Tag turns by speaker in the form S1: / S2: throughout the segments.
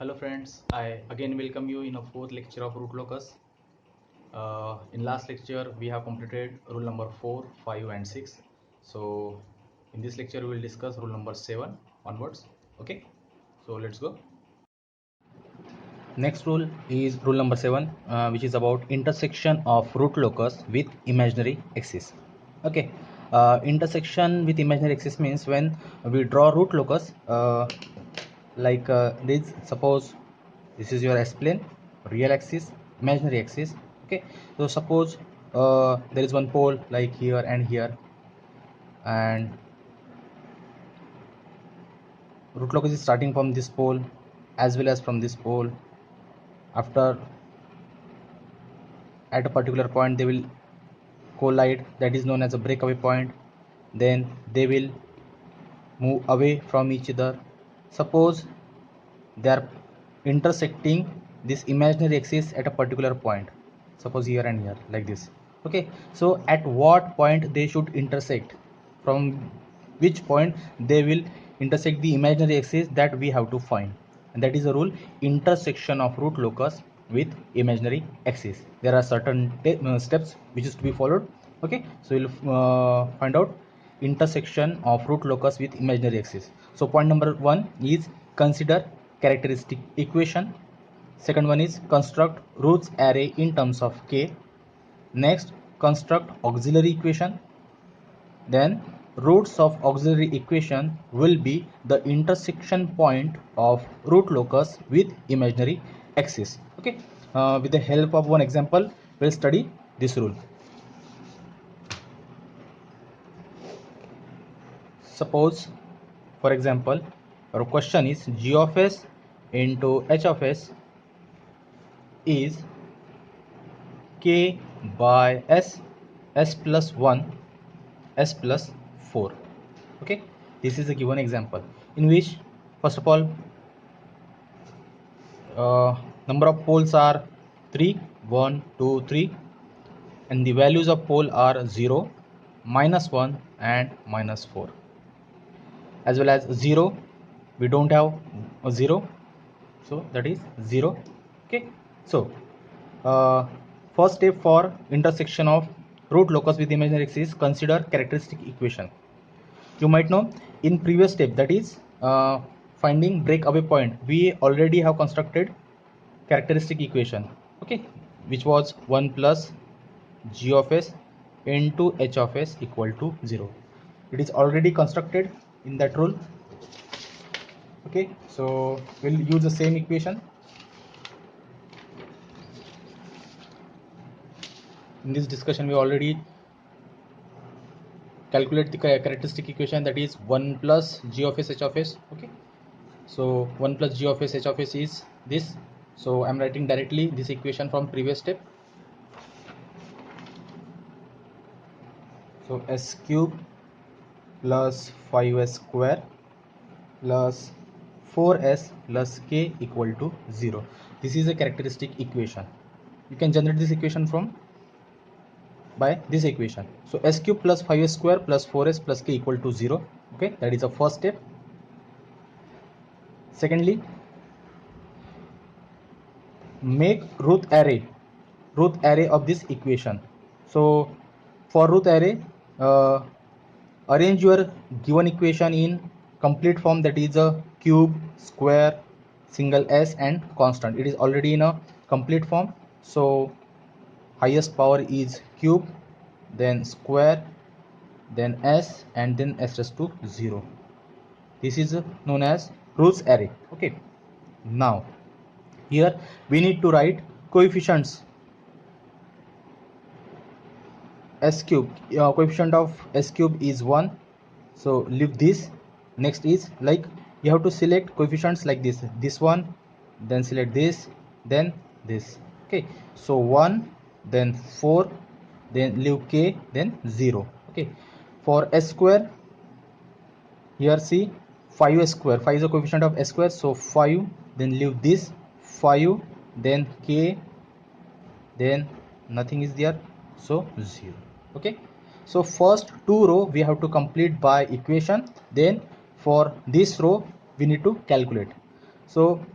S1: Hello friends, I again welcome you in a fourth lecture of root locus. In last lecture we have completed rule number 4, 5 and 6. So in this lecture we will discuss rule number 7 onwards. Okay, so let's go.
S2: Next rule is rule number 7, which is about intersection of root locus with imaginary axis. Okay, intersection with imaginary axis means when we draw root locus like this. Suppose this is your S-plane, real axis, imaginary axis. Okay, so suppose there is one pole like here and here, and root locus is starting from this pole as well as from this pole. After at a particular point they will collide, that is known as a breakaway point. Then they will move away from each other. Suppose they are intersecting this imaginary axis at a particular point, suppose here and here like this. Okay, so at what point they should intersect, from which point they will intersect the imaginary axis, that we have to find, and that is the rule: intersection of root locus with imaginary axis. There are certain steps which is to be followed. Okay, so we'll find out intersection of root locus with imaginary axis. So point number 1 is consider characteristic equation. Second one is construct roots array in terms of k. Next, construct auxiliary equation. Then roots of auxiliary equation will be the intersection point of root locus with imaginary axis. Okay, with the help of one example we'll study this rule. Suppose, for example, our question is g of s into h of s is k by s, s plus 1, s plus 4. Okay, this is a given example in which, first of all, number of poles are 3, 1, 2, 3, and the values of pole are 0, -1 and -4, as well as 0. We don't have a 0, so that is 0. Okay, so first step for intersection of root locus with imaginary axis, consider characteristic equation. You might know in previous step, that is finding breakaway point, we already have constructed characteristic equation. Okay, which was 1 plus g of s into h of s equal to 0. It is already constructed in that rule. Okay, so we'll use the same equation. In this discussion we already calculate the characteristic equation, that is 1 plus g of s h of s. Okay, so 1 plus g of s h of s is this. So I'm writing directly this equation from previous step. So s cube plus 5s square plus 4s plus k equal to 0. This is a characteristic equation. You can generate this equation from by this equation. So s cube plus 5s square plus 4s plus k equal to 0. Okay, that is the first step. Secondly, make root array of this equation. So for root array, arrange your given equation in complete form, that is a cube, square, single s and constant. It is already in a complete form. So highest power is cube, then square, then s, and then s raised to 0. This is known as roots array. Okay, now here we need to write coefficients. S cube, coefficient of s cube is 1, so leave this. Next is, like, you have to select coefficients like this one, then select this, then this. Okay, so 1, then 4, then leave k, then 0. Okay, for s square, here see 5 square, 5 is the coefficient of s square, so 5, then leave this 5, then k, then nothing is there, so 0. Okay, so first two row we have to complete by equation, then for this row we need to calculate. So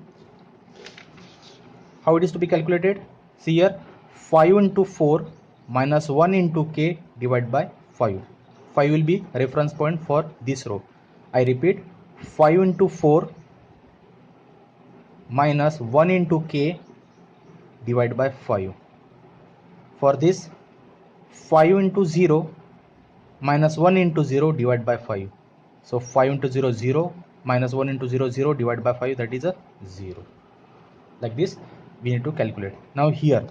S2: how it is to be calculated? See here, 5 into 4 minus 1 into k divided by 5. 5 will be reference point for this row. I repeat, 5 into 4 minus 1 into k divided by 5. For this, 5 into 0 minus 1 into 0 divided by 5. So 5 into 0, 0, minus 1 into 0, 0 divided by 5, that is a 0. Like this we need to calculate. Now here,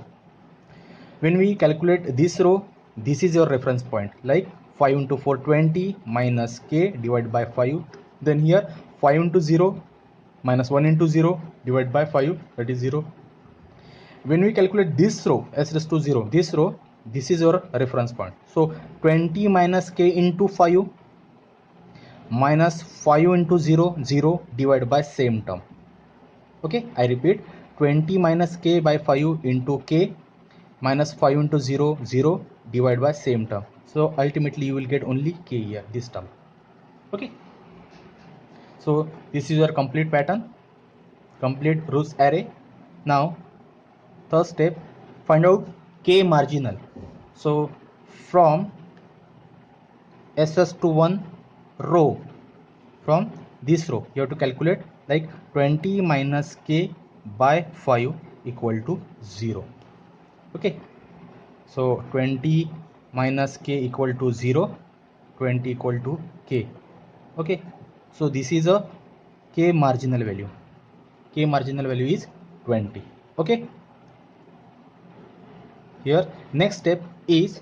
S2: when we calculate this row, this is your reference point, like 5 into 4, 20, minus k divided by 5. Then here 5 into 0 minus 1 into 0 divided by 5, that is 0. When we calculate this row, s raised to 0, this row, this is your reference point. So 20 minus k into 5 minus 5 into 0, 0 divided by same term. Okay, I repeat, 20 minus k by 5 into k minus 5 into 0, 0 divided by same term. So ultimately you will get only k here, this term. Okay, so this is your complete pattern, complete rows array. Now third step, find out k marginal. So from ss to 1 row, from this row you have to calculate, like 20 minus k by 5 equal to 0. Okay, so 20 minus k equal to 0, 20 equal to k. Okay, so this is a k marginal value. K marginal value is 20. Okay, here next step is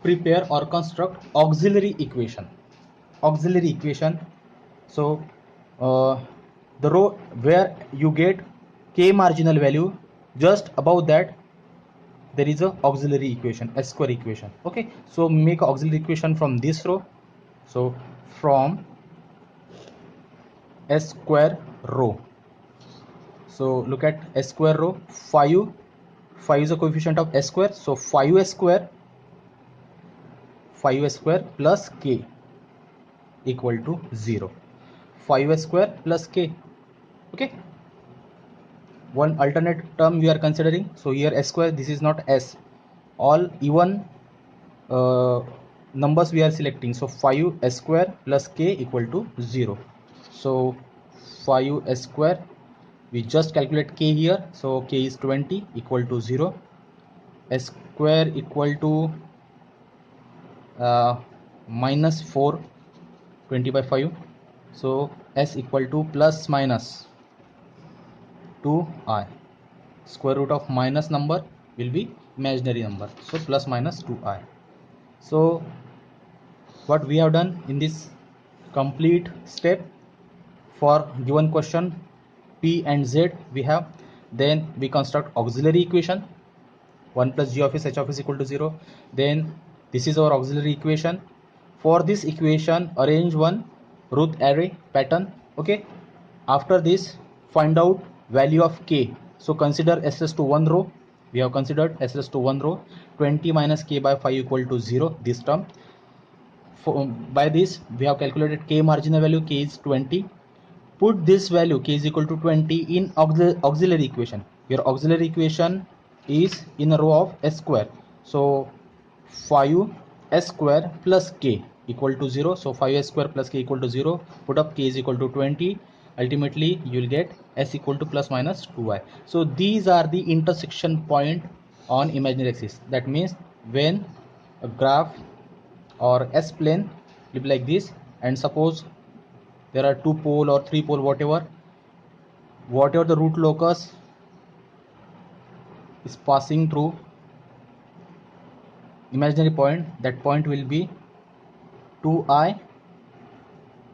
S2: prepare or construct auxiliary equation. Auxiliary equation. So the row where you get k marginal value, just above that there is a auxiliary equation, s square equation. Okay, so make auxiliary equation from this row. So from s square row, so look at s square row, 5 is a coefficient of s square, so 5s square plus k equal to 0. 5s square plus k. Okay, one alternate term we are considering. So here s square, this is not s, all even numbers we are selecting. So 5s square plus k equal to 0. So 5s square, we just calculate k here, so k is 20 equal to 0. S square equal to minus 4, 20 by 5. So s equal to plus minus 2i. Square root of minus number will be imaginary number, so plus minus 2i. So what we have done in this complete step, for given question p and z we have, then we construct auxiliary equation, 1 plus g of s h of s equal to 0. Then this is our auxiliary equation. For this equation, arrange one root array pattern. Okay, after this find out value of k. So consider s raised to 1 row, we have considered s raised to 1 row. 20 minus k by 5 equal to 0, this term. By this we have calculated k marginal value, k is 20. Put this value k is equal to 20 in auxiliary equation. Your auxiliary equation is in a row of s square, so 5 s square plus k equal to 0. So 5s square plus k equal to 0. Put up k is equal to 20. Ultimately you will get s equal to plus minus 2i. So these are the intersection point on imaginary axis. That means when a graph or s plane will be like this, and suppose there are 2 pole or 3 pole, whatever the root locus is passing through imaginary point, that point will be 2i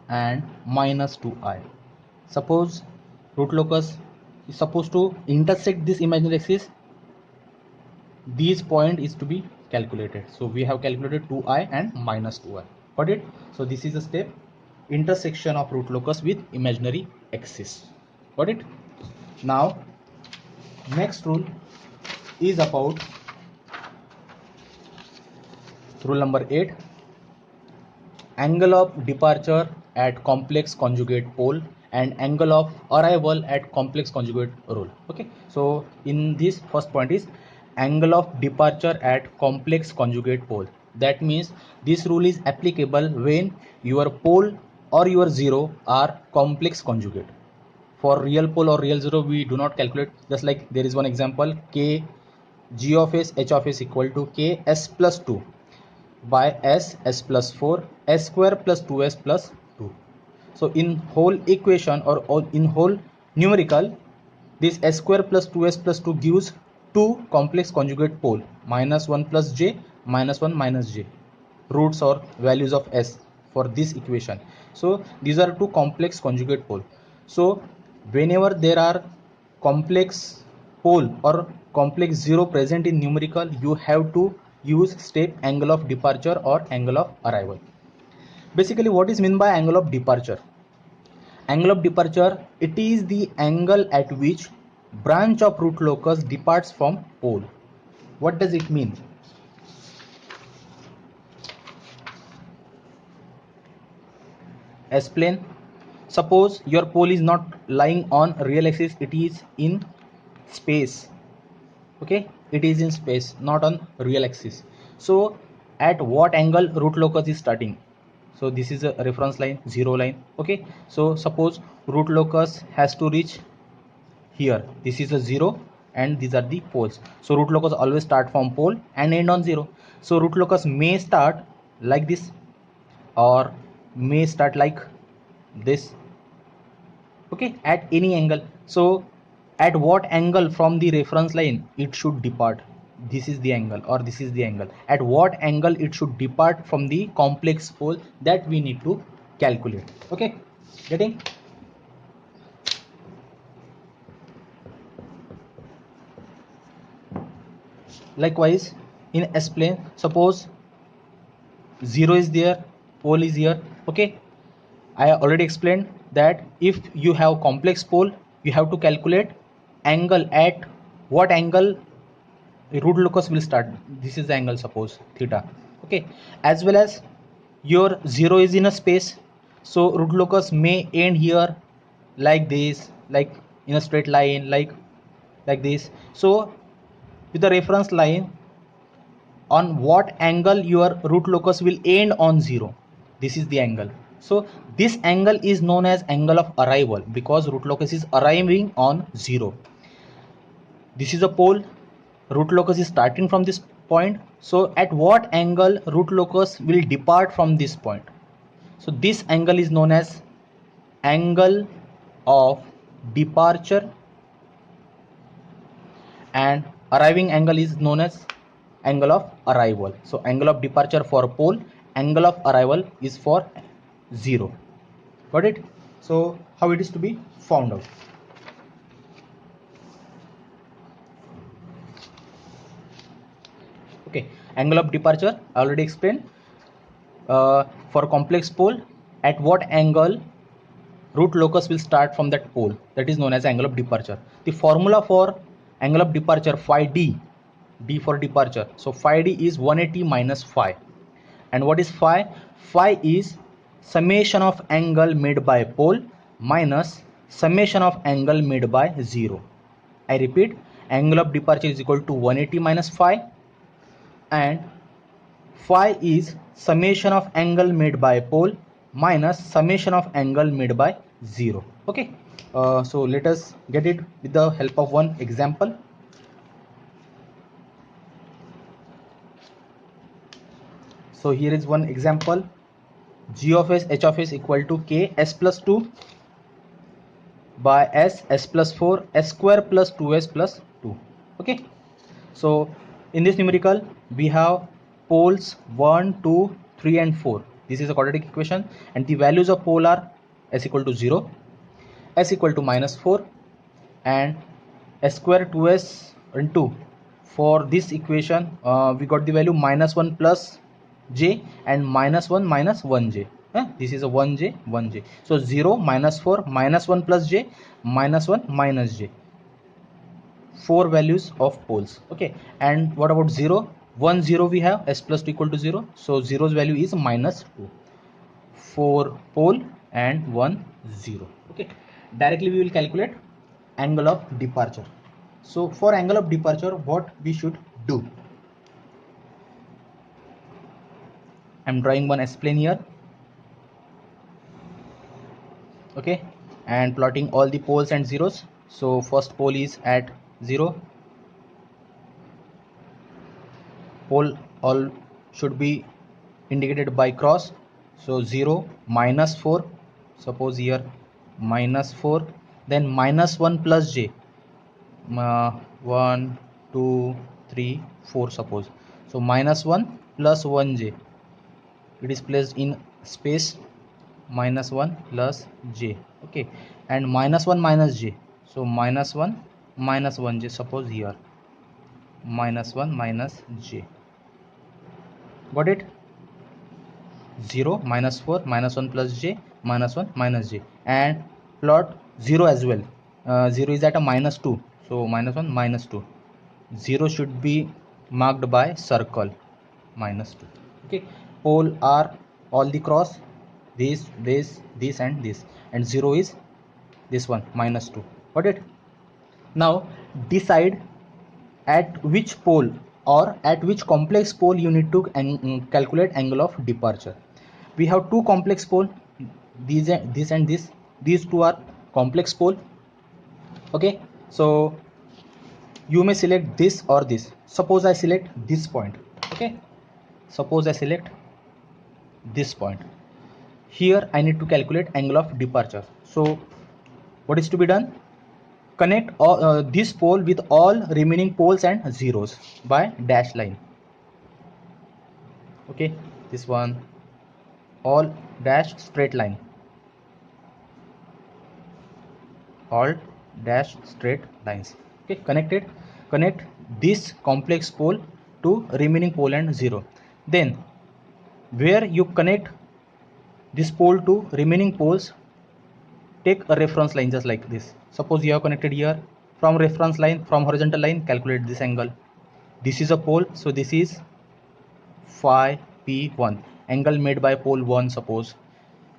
S2: and minus 2i. Suppose root locus is supposed to intersect this imaginary axis, this point is to be calculated. So we have calculated 2i and minus 2i. Got it? So this is the step, intersection of root locus with imaginary axis. Got it? Now next rule is about rule number 8, angle of departure at complex conjugate pole and angle of arrival at complex conjugate rule. Okay, so in this first point is angle of departure at complex conjugate pole. That means this rule is applicable when your pole or your zero are complex conjugate. For real pole or real zero we do not calculate. Just like there is one example, k g of s h of s equal to k s plus 2 by s plus 4 s square plus 2s plus 2. So in whole equation or in whole numerical, this s square plus 2s plus 2 gives two complex conjugate pole, minus 1 plus j, minus 1 minus j, roots or values of s for this equation. So these are two complex conjugate pole. So whenever there are complex pole or complex zero present in numerical, you have to use step angle of departure or angle of arrival. Basically, what is meant by angle of departure? Angle of departure, it is the angle at which branch of root locus departs from pole. What does it mean? S-plane. Suppose your pole is not lying on real axis, it is in space. Okay, it is in space, not on real axis. So at what angle root locus is starting? So this is a reference line, zero line. Okay, so suppose root locus has to reach here. This is a zero and these are the poles. So root locus always start from pole and end on zero. So root locus may start like this or may start like this. Okay, at any angle. So at what angle from the reference line it should depart? This is the angle or this is the angle. At what angle it should depart from the complex pole, that we need to calculate. Okay, getting? Likewise in S-plane, suppose 0 is there, pole is here. Okay, I already explained that if you have complex pole, you have to calculate angle at what angle root locus will start. This is the angle, suppose theta. Okay, as well as your 0 is in a space, so root locus may end here like this, like in a straight line, like this. So with the reference line, on what angle your root locus will end on 0, this is the angle. So this angle is known as angle of arrival because root locus is arriving on 0. This is a pole, root locus is starting from this point. So at what angle root locus will depart from this point? So this angle is known as angle of departure and arriving angle is known as angle of arrival. So angle of departure for pole, angle of arrival is for 0. Got it? So how it is to be found out? Okay, angle of departure I already explained. For complex pole, at what angle root locus will start from that pole, that is known as angle of departure. The formula for angle of departure, phi d, d for departure, so phi d is 180 minus phi. And what is phi? Phi is summation of angle made by pole minus summation of angle made by 0. I repeat, angle of departure is equal to 180 minus phi, and phi is summation of angle made by pole minus summation of angle made by 0. Okay, so let us get it with the help of one example. So here is one example, g of s h of s equal to k s plus 2 by s plus 4 s square plus 2s plus 2. Okay, so in this numerical we have poles 1, 2, 3 and 4. This is a quadratic equation and the values of pole are s equal to 0, s equal to minus 4 and s square 2s and 2. For this equation we got the value minus 1 plus j and minus 1 minus 1j. This is a 1j 1j. So 0 minus 4 minus 1 plus j minus 1 minus j. 4 values of poles. Okay, and what about 0? 1 0 we have s plus 2 equal to 0, so 0's value is minus 2. For pole and 1 0. Okay, directly we will calculate angle of departure. So for angle of departure, what we should do? I'm drawing one S-plane here. Okay, and plotting all the poles and zeros. So first pole is at 0. Pole all should be indicated by cross. So 0, -4. Suppose here -4. Then -1 plus j. 1 2 3 4, suppose. So -1 plus 1j, it is placed in space. -1 plus j. Okay, and -1 minus j, so -1 minus 1j, suppose here -1 minus j. Got it? 0 -4 -1 plus j -1 minus j, and plot 0 as well. 0 is at a -2, so -1 -2. 0 should be marked by circle, -2. Okay, pole are all the cross, this and this, and 0 is this one, -2. Got it? Now decide at which pole or at which complex pole you need to calculate angle of departure. We have two complex pole, this and this. These two are complex pole. Okay, so you may select this or this. Suppose I select this point. Okay, suppose I select this point. Here I need to calculate angle of departure. So what is to be done? Connect this pole with all remaining poles and zeros by dash line. Okay, this one, all dash straight line, all dash straight lines. Okay, connect this complex pole to remaining pole and zero. Then where you connect this pole to remaining poles, take a reference line just like this. Suppose you have connected here. From reference line, from horizontal line, calculate this angle. This is a pole, so this is phi p1, angle made by pole 1, suppose.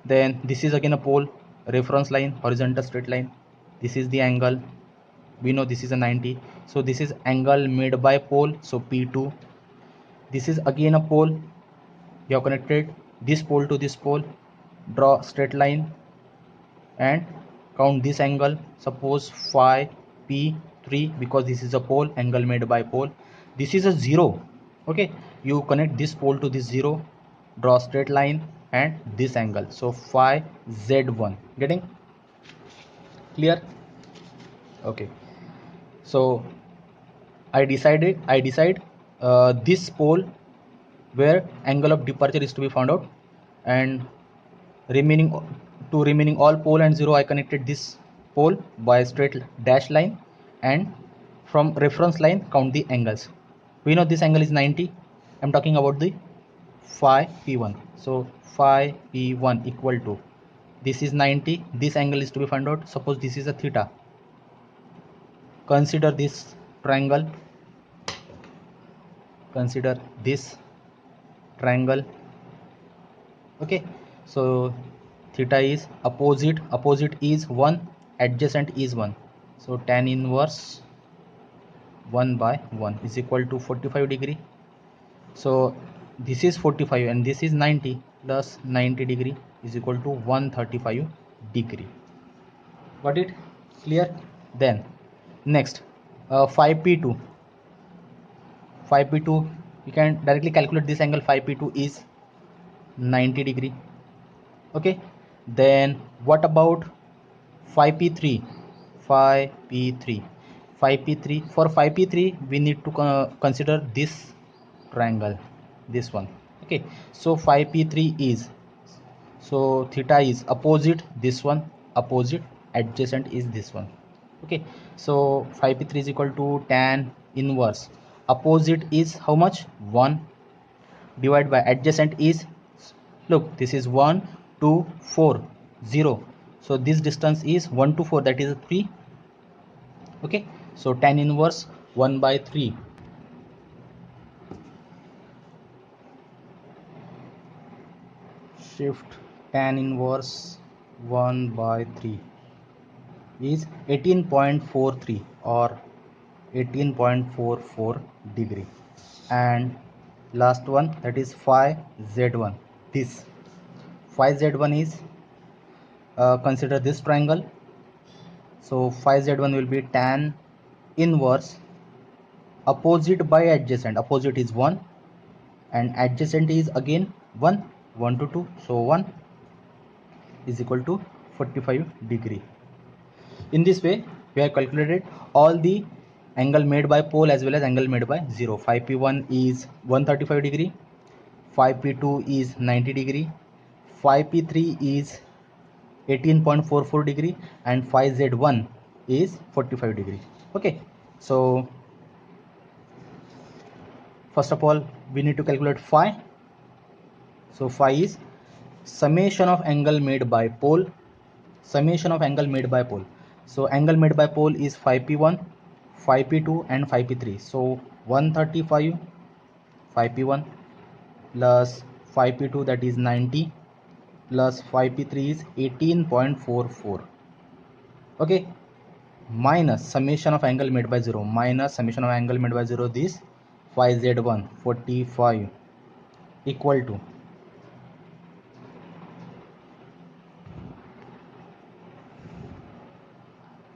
S2: Then this is again a pole, reference line, horizontal straight line. This is the angle, we know this is a 90, so this is angle made by pole, so p2. This is again a pole, you have connected this pole to this pole, draw straight line and count this angle, suppose phi p3, because this is a pole, angle made by pole. This is a 0. Okay, you connect this pole to this 0, draw straight line and this angle, so phi z1. Getting clear? Okay, so I decide this pole where angle of departure is to be found out, and remaining all pole and 0, I connected this pole by straight dash line, and from reference line count the angles. We know this angle is 90. I'm talking about the phi p1, so phi p1 equal to, this is 90, this angle is to be found out. Suppose this is a theta. Consider this triangle, consider this triangle. Okay, so theta is opposite is 1, adjacent is 1, so tan inverse 1 by 1 is equal to 45 degree. So this is 45 and this is 90, plus 90 degree is equal to 135 degree. Got it? Clear? Then next, 5p2 you can directly calculate this angle. 5p2 is 90 degree. Okay, then what about 5p3? 5p3 for 5p3 we need to consider this triangle, this one. Okay, so 5p3 is, so theta is opposite this one, opposite, adjacent is this one. Okay, so 5p3 is equal to tan inverse, opposite is how much, 1, divided by adjacent is, look, this is 1 2 4 0, so this distance is 1 to 4, that is 3. Okay, so tan inverse 1 by 3. Shift tan inverse 1 by 3 is 18.43 or 18.44 degree. And last one, that is phi z1. This phi z1 is consider this triangle. So phi z1 will be tan inverse opposite by adjacent. Opposite is 1 and adjacent is again 1 to 2. So 1 is equal to 45 degree. In this way we have calculated all the angle made by pole as well as angle made by 0. Phi p1 is 135 degree, phi p2 is 90 degree, phi p3 is 18.44 degree, and phi z1 is 45 degree. Okay, so first of all we need to calculate phi. So phi is summation of angle made by pole, summation of angle made by pole. So angle made by pole is phi p1, phi p2 and phi p3. So 135 phi p1 plus phi p2, that is 90, plus phi p3 is 18.44. okay, minus summation of angle made by 0, minus summation of angle made by 0, this phi z1 45 equal to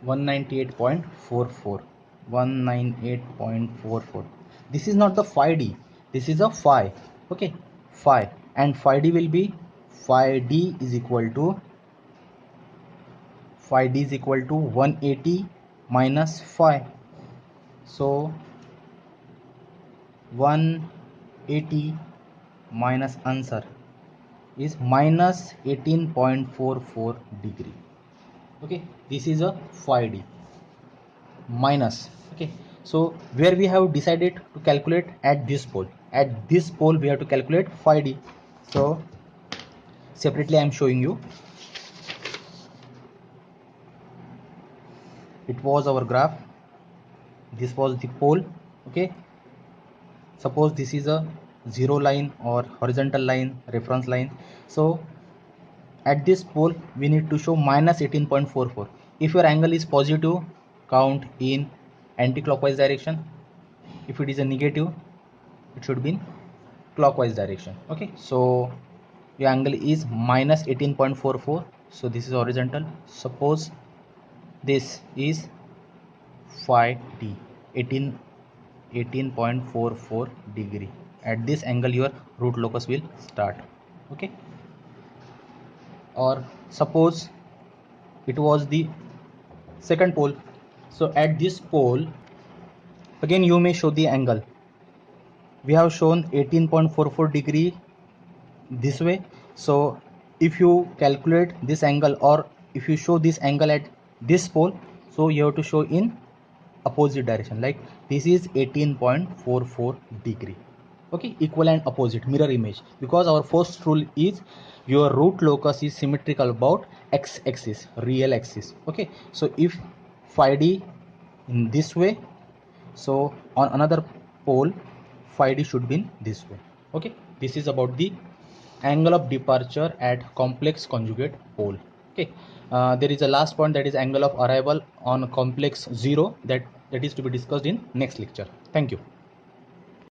S2: 198.44. 198.44. This is not the phi d, this is a phi. Okay, phi, and phi d will be phi d is equal to 180 minus phi. So 180 minus answer is minus 18.44 degree. Okay, this is a phi d minus. Okay, so where we have decided to calculate at this pole, we have to calculate phi d. So separately I am showing you. It was our graph, this was the pole. Okay, suppose this is a zero line or horizontal line, reference line. So at this pole we need to show minus 18.44. if your angle is positive, count in anti-clockwise direction. If it is a negative, it should be in clockwise direction. Okay, so your angle is minus 18.44. so this is horizontal. Suppose this is phi d, 18.44 degree. At this angle your root locus will start. Okay, or suppose it was the second pole. So at this pole again you may show the angle. We have shown 18.44 degree this way. So if you calculate this angle, or if you show this angle at this pole, so you have to show in opposite direction, like this is 18.44 degree. Okay, equal and opposite, mirror image, because our first rule is your root locus is symmetrical about x-axis, real axis. Okay, so if phi d in this way, so on another pole phi d should be in this way. Okay, this is about the angle of departure at complex conjugate pole. Okay, there is a last point, that is angle of arrival on complex 0, that is to be discussed in next lecture. Thank you.